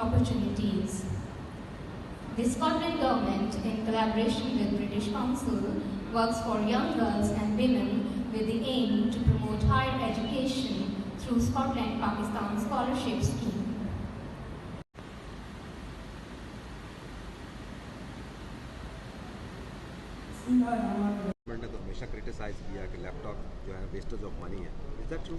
opportunities. The Scotland Government, in collaboration with British Council, works for young girls and women with the aim to promote higher education through Scotland-Pakistan Scholarship Scheme. Government نے تو ہمیشہ criticise کیا کہ لیپ top جو ہے wastage of money ہے. Is that true?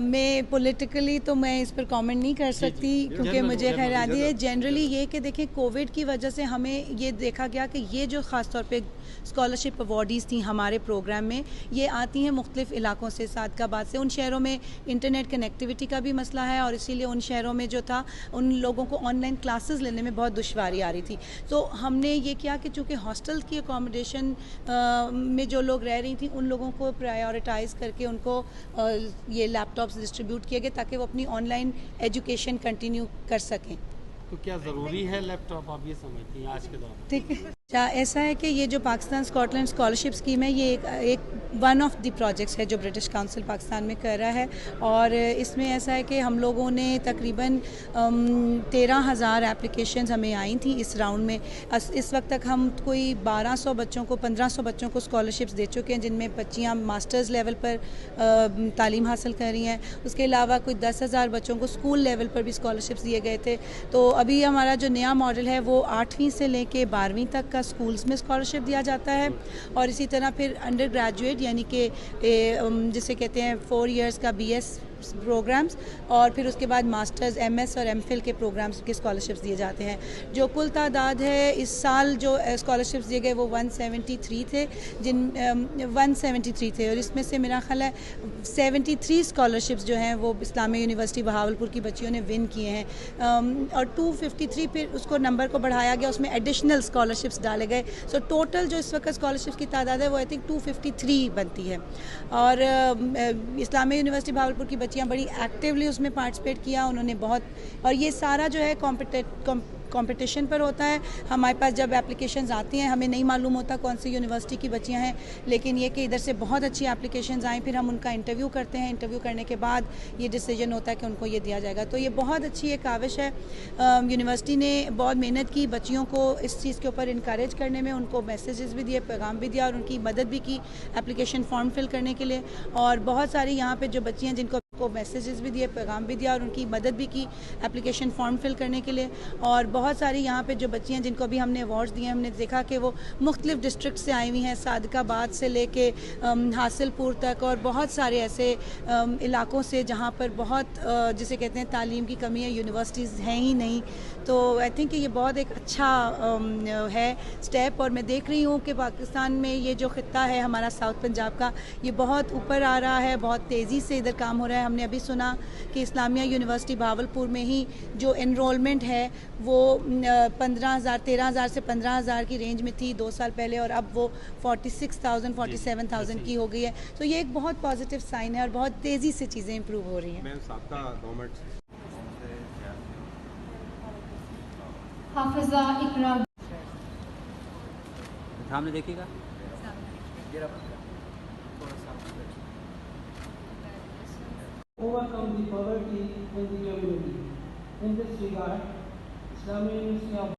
میں politically تو میں اس پر کامنٹ نہیں کر سکتی کیونکہ مجھے خیراتی ہے. جنرلی یہ کہ دیکھیں کووڈ کی وجہ سے ہمیں یہ دیکھا گیا کہ یہ جو خاص طور پہ اسکالرشپ اوارڈیز تھیں ہمارے پروگرام میں یہ آتی ہیں مختلف علاقوں سے, صادقآباد سے. ان شہروں میں انٹرنیٹ کنیکٹیوٹی کا بھی مسئلہ ہے اور اسی لیے ان شہروں میں جو تھا ان لوگوں کو آن لائن کلاسز لینے میں بہت دشواری آ رہی تھی. تو ہم نے یہ کیا کہ چونکہ ہاسٹل کی اکوموڈیشن میں جو لوگ رہ رہی تھیں ان لوگوں کو پرائیورٹائز کر کے ان کو یہ لیپ ٹاپس ڈسٹریبیوٹ کیے گئے تاکہ وہ اپنی آن لائن ایجوکیشن کنٹینیو کر سکیں. تو کیا ضروری ہے لیپ ٹاپ آپ یہ سمجھتی ہیں آج کے دور میں؟ ٹھیک ہے, ایسا ہے کہ یہ جو Pakistan Scotland scholarship scheme ہے یہ ایک ون آف دی پروجیکٹس ہے جو برٹش کاؤنسل پاکستان میں کر رہا ہے. اور اس میں ایسا ہے کہ ہم لوگوں نے تقریباً 13,000 اپلیکیشنز ہمیں آئی تھیں اس راؤنڈ میں. اس وقت تک ہم کوئی 1,200 بچوں کو 1,500 بچوں کو اسکالرشپس دے چکے ہیں جن میں بچیاں ماسٹرز لیول پر تعلیم حاصل کر رہی ہیں. اس کے علاوہ کوئی 10,000 بچوں کو اسکول لیول پر بھی اسکالرشپس دیے گئے تھے. تو ابھی ہمارا جو نیا ماڈل ہے وہ 8ویں سے لے کے 12ویں تک کا اسکولز میں اسکالرشپ دیا جاتا ہے اور اسی طرح پھر انڈر گریجویٹ یعنی کہ جسے کہتے ہیں 4 ایئرس کا BS پروگرامز اور پھر اس کے بعد ماسٹرز MS اور MPhil کے پروگرامز کے اسکالرشپس دیے جاتے ہیں. جو کل تعداد ہے اس سال جو اسکالرشپس دیے گئے وہ 173 تھے 173 تھے اور اس میں سے میرا خیال ہے 73 اسکالرشپس جو ہیں وہ اسلامیہ یونیورسٹی بہاولپور کی بچیوں نے ون کیے ہیں اور 253 پھر اس کو نمبر کو بڑھایا گیا, اس میں ایڈیشنل اسکالرشپس ڈالے گئے. سو ٹوٹل جو اس وقت اسکالرشپس کی تعداد ہے وہ آئی تھنک 253 بنتی ہے. اور اسلامیہ یونیورسٹی بہاولپور کی بچیاں بڑی ایکٹیولی اس میں پارٹیسپیٹ کیا انہوں نے بہت. اور یہ سارا جو ہے کمپٹیشن پر ہوتا ہے. ہمارے پاس جب اپلیکیشنز آتی ہیں ہمیں نہیں معلوم ہوتا کون سی یونیورسٹی کی بچیاں ہیں, لیکن یہ کہ ادھر سے بہت اچھی اپلیکیشنز آئیں پھر ہم ان کا انٹرویو کرتے ہیں. انٹرویو کرنے کے بعد یہ ڈیسیجن ہوتا ہے کہ ان کو یہ دیا جائے گا. تو یہ بہت اچھی ایک کاوش ہے. یونیورسٹی نے بہت محنت کی بچیوں کو اس چیز کے اوپر انکریج کرنے میں, ان کو میسیجز بھی دیے, پیغام بھی دیا اور ان کی مدد بھی کی اپلیکیشن فارم فل کرنے کے لیے. اور بہت ساری یہاں پہ جو بچیاں جن کو میسیجز بھی دیے, پیغام بھی دیا اور ان کی مدد بھی کی اپلیکیشن فارم فل کرنے کے لیے. اور بہت ساری یہاں پہ جو بچیاں جن کو بھی ہم نے ایوارڈز دیے ہم نے دیکھا کہ وہ مختلف ڈسٹرکٹ سے آئی ہوئی ہیں, صادقآباد سے لے کے حاصل پور تک اور بہت سارے ایسے علاقوں سے جہاں پر بہت جسے کہتے ہیں تعلیم کی کمی ہے, یونیورسٹیز ہیں ہی نہیں. تو آئی تھنک کہ یہ بہت ایک اچھا ہے اسٹیپ. اور میں دیکھ رہی ہوں کہ پاکستان میں یہ جو خطہ ہے ہمارا ساؤتھ پنجاب کا یہ بہت اوپر آ رہا ہے, بہت تیزی سے ادھر کام ہو رہا ہے. ہم نے ابھی سنا کہ اسلامیہ یونیورسٹی بہاولپور میں ہی جو انرولمنٹ ہے وہ 15,000 13,000 سے 15,000 کی رینج میں تھی 2 سال پہلے اور اب وہ 46,000 47,000 کی ہو گئی ہے. تو یہ ایک بہت پازیٹیو سائن ہے اور بہت تیزی سے چیزیں امپروو ہو رہی ہیں. حافظہ اقرا سامنے دیکھیے گا. Overcome the poverty in the community. In this regard, Islamic University of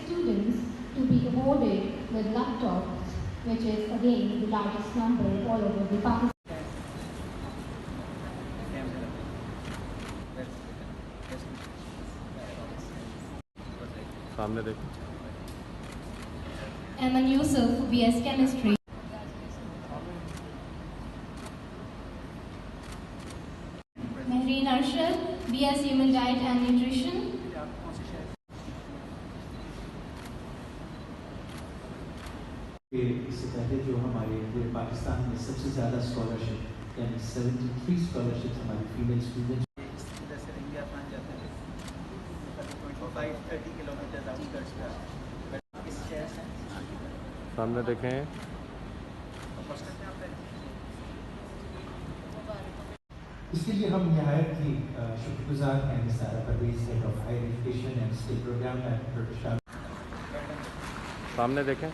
students to be awarded with laptops, which is again the largest number all over the Pakistan. سامنے دیکھیں. Aman Yusuf, BS Chemistry. Mehreen Arshad, BS Human Diet and Nutrition. اس سے پہلے جو ہمارے پورے پاکستان میں سب سے زیادہ اسکالرشپ یعنی 73 اسکالرشپ ہماری فیمیل اسٹوڈنٹ سامنے دیکھیں. اس کے لیے ہم نہایت ہی شکر گزار ہیں Sara Parvez head of higher education and skill programme ایٹ سامنے دیکھیں.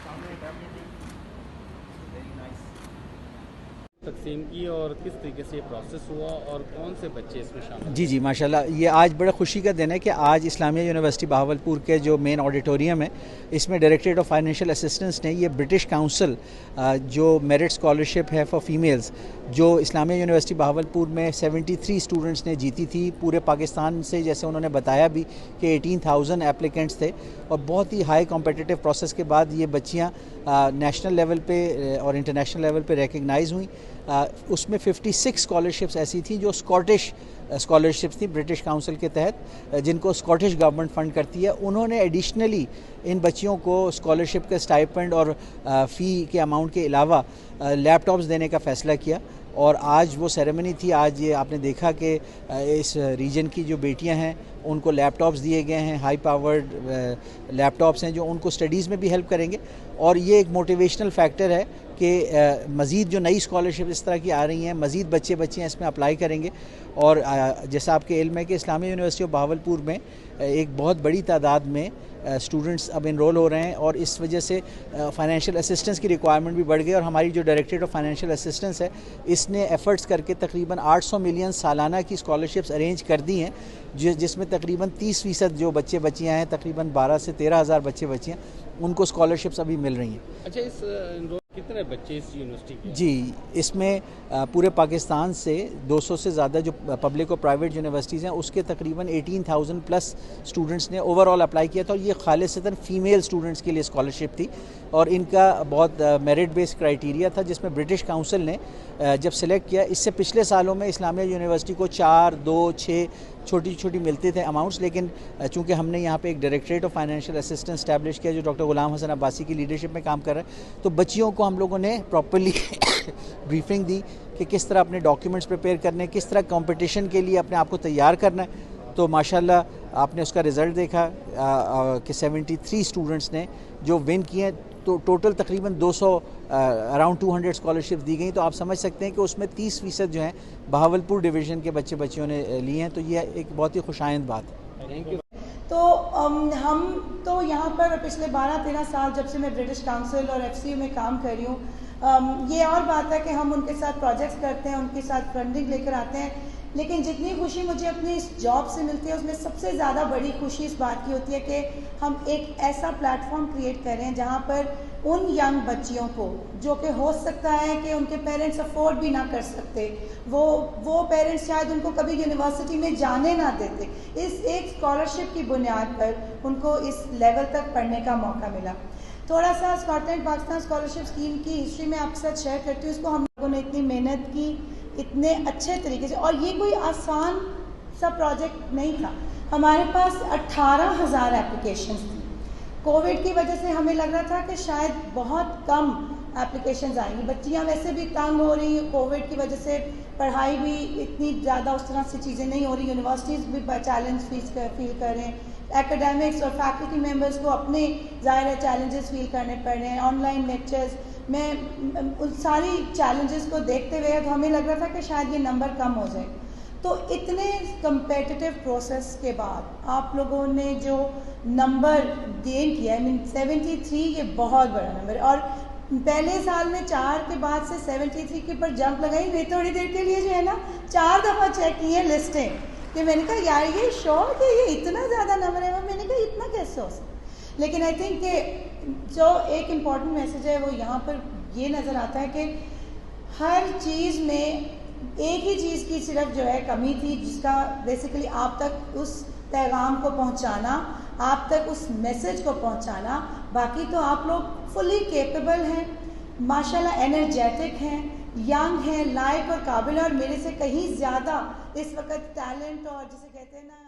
तकसीम की और किस तरीके से ये प्रोसेस हुआ और कौन से बच्चे इसमें शामिल? जी जी माशाल्लाह, ये आज बड़ा खुशी का दिन है कि आज इस्लामिया यूनिवर्सिटी बहावलपुर के जो मेन ऑडिटोरियम है, इसमें डायरेक्टरेट ऑफ फाइनेंशियल असिस्टेंस ने ये ब्रिटिश काउंसिल जो मेरिट स्कॉलरशिप है फॉर फीमेल्स, जो इस्लामिया यूनिवर्सिटी बहावलपुर में 73 स्टूडेंट्स ने जीती थी पूरे पाकिस्तान से, जैसे उन्होंने बताया भी कि 18,000 एप्लीकेंट्स थे, और बहुत ही हाई कॉम्पिटिटिव प्रोसेस के बाद ये बच्चियाँ नेशनल लेवल पे और इंटरनेशनल लेवल पे रिकग्नाइज़ हुई। उसमें 56 स्कॉलरशिप्स ऐसी थी जो स्कॉटिश स्कॉलरशिप्स थी ब्रिटिश काउंसिल के तहत, जिनको स्कॉटिश गवर्नमेंट फ़ंड करती है। उन्होंने एडिशनली इन बच्चियों को स्कॉलरशिप के स्टाइपेंड और फ़ी के अमाउंट के अलावा लैपटॉप्स देने का फ़ैसला किया, और आज वो सेरेमनी थी। आज ये आपने देखा कि इस रीजन की जो बेटियां हैं उनको लैपटॉप्स दिए गए हैं, हाई पावर्ड लैपटॉप्स हैं जो उनको स्टडीज़ में भी हेल्प करेंगे, और ये एक मोटिवेशनल फैक्टर है कि मज़ीद जो नई स्कॉलरशिप इस तरह की आ रही हैं, मज़ीद बच्चियाँ इसमें अप्लाई करेंगे। और जैसा आपके इल्म है कि इस्लामिया यूनिवर्सिटी ऑफ बहावलपुर में एक बहुत बड़ी तादाद में स्टूडेंट्स अब इनरोल हो रहे हैं, और इस वजह से फाइनेंशियल असिस्टेंस की रिक्वायरमेंट भी बढ़ गई। और हमारी जो डायरेक्टरेट ऑफ फाइनेंशियल असिस्टेंस है, इसने एफ़र्ट्स करके तकरीबन 800 मिलियन सालाना की स्कॉलरशिप्स अरेंज कर दी हैं, जिसमें तकरीबन 30% जो बच्चियाँ हैं, तकरीबन 12 से 13,000 बच्चियाँ, उनको स्कॉलरशिप्स अभी मिल रही हैं। अच्छा, इस कितने बच्चे इस यूनिवर्सिटी के? जी, इसमें पूरे पाकिस्तान से 200 से ज़्यादा जो पब्लिक और प्राइवेट यूनिवर्सिटीज़ हैं, उसके तकरीबन 18,000 प्लस स्टूडेंट्स ने ओवरऑल अप्लाई किया था, और ये खालिसतन फ़ीमेल स्टूडेंट्स के लिए स्कॉलरशिप थी, और इनका बहुत मेरिट बेस्ड क्राइटेरिया था, जिसमें ब्रिटिश काउंसिल ने जब सेलेक्ट किया। इससे पिछले सालों में इस्लामिया यूनिवर्सिटी को 4, 2, 6 छोटी मिलते थे अमाउंट्स, लेकिन चूँकि हमने यहाँ पे एक directorate of financial assistance establish किया जो डॉक्टर गुलाम हसन अब्बासी की लीडरशिप में काम कर रहा है, तो बच्चियों को हम लोगों ने प्रॉपर्ली ब्रीफिंग दी कि किस तरह अपने डॉक्यूमेंट्स प्रिपेयर करने, किस तरह कंपटीशन के लिए अपने आप को तैयार करना है। तो माशाल्लाह आपने उसका रिज़ल्ट देखा कि 73 स्टूडेंट्स ने जो विन किए, तो टोटल तकरीबन 200 अराउंड 200 स्कॉलरशिप दी गई। तो आप समझ सकते हैं कि उसमें 30% जो हैं बहावलपुर डिवीज़न के बच्चियों ने लिए हैं, तो ये एक बहुत ही खुशाइंद बात है। Thank you. तो हम तो यहाँ पर पिछले 12-13 साल जब से मैं ब्रिटिश काउंसिल और FCU में काम कर रही हूँ, ये और बात है कि हम उनके साथ प्रोजेक्ट्स करते हैं, उनके साथ फंडिंग लेकर आते हैं, लेकिन जितनी खुशी मुझे अपनी इस जॉब से मिलती है, उसमें सबसे ज़्यादा बड़ी खुशी इस बात की होती है कि हम एक ऐसा प्लेटफॉर्म क्रिएट कर रहे हैं जहाँ पर उन यंग बच्चियों को, जो कि हो सकता है कि उनके पेरेंट्स अफोर्ड भी ना कर सकते, वो पेरेंट्स शायद उनको कभी यूनिवर्सिटी में जाने ना देते, इस एक स्कॉलरशिप की बुनियाद पर उनको इस लेवल तक पढ़ने का मौका मिला। थोड़ा सा स्कॉटलैंड पाकिस्तान स्कॉलरशिप स्कीम की हिस्ट्री में आपके साथ शेयर करती हूँ। इसको हम लोगों ने इतनी मेहनत की, इतने अच्छे तरीके से, और ये कोई आसान सा प्रोजेक्ट नहीं था। हमारे पास 18,000 एप्लीकेशंस थी। कोविड की वजह से हमें लग रहा था कि शायद बहुत कम एप्लीकेशंस आएंगी, बच्चियां वैसे भी तंग हो रही, कोविड की वजह से पढ़ाई भी इतनी ज़्यादा उस तरह से चीज़ें नहीं हो रही, यूनिवर्सिटीज़ भी चैलेंज फील कर रहे हैं, एकेडमिक्स और फैकल्टी मेंबर्स को अपने ज़ाहिर है चैलेंजेस फील करने पड़ रहे हैं, ऑनलाइन लेक्चर्स में उन सारी चैलेंजेस को देखते हुए तो हमें लग रहा था कि शायद ये नंबर कम हो जाए। तो इतने कंपेटिटिव प्रोसेस के बाद आप लोगों ने जो नंबर गेन किया, I mean 73, ये बहुत बड़ा नंबर है, और पहले साल में 4 के बाद से 73 के ऊपर जंप लगाई। मैं थोड़ी देर के लिए जो है ना 4 दफ़ा चेक की है लिस्टें, कि मैंने कहा यार ये श्योर कि ये इतना ज़्यादा नंबर है, मैंने कहा इतना कैसे हो सकता। लेकिन आई थिंक कि जो एक इम्पॉर्टेंट मैसेज है वो यहाँ पर ये नज़र आता है कि हर चीज़ में एक ही चीज़ की सिर्फ जो है कमी थी, जिसका बेसिकली आप तक उस पैगाम को पहुँचाना, आप तक उस मैसेज को पहुँचाना। बाकी तो आप लोग फुली केपेबल हैं, माशाल्लाह एनर्जेटिक हैं, यंग हैं, लायक और काबिल, और मेरे से कहीं ज़्यादा इस वक्त टैलेंट और जिसे कहते हैं ना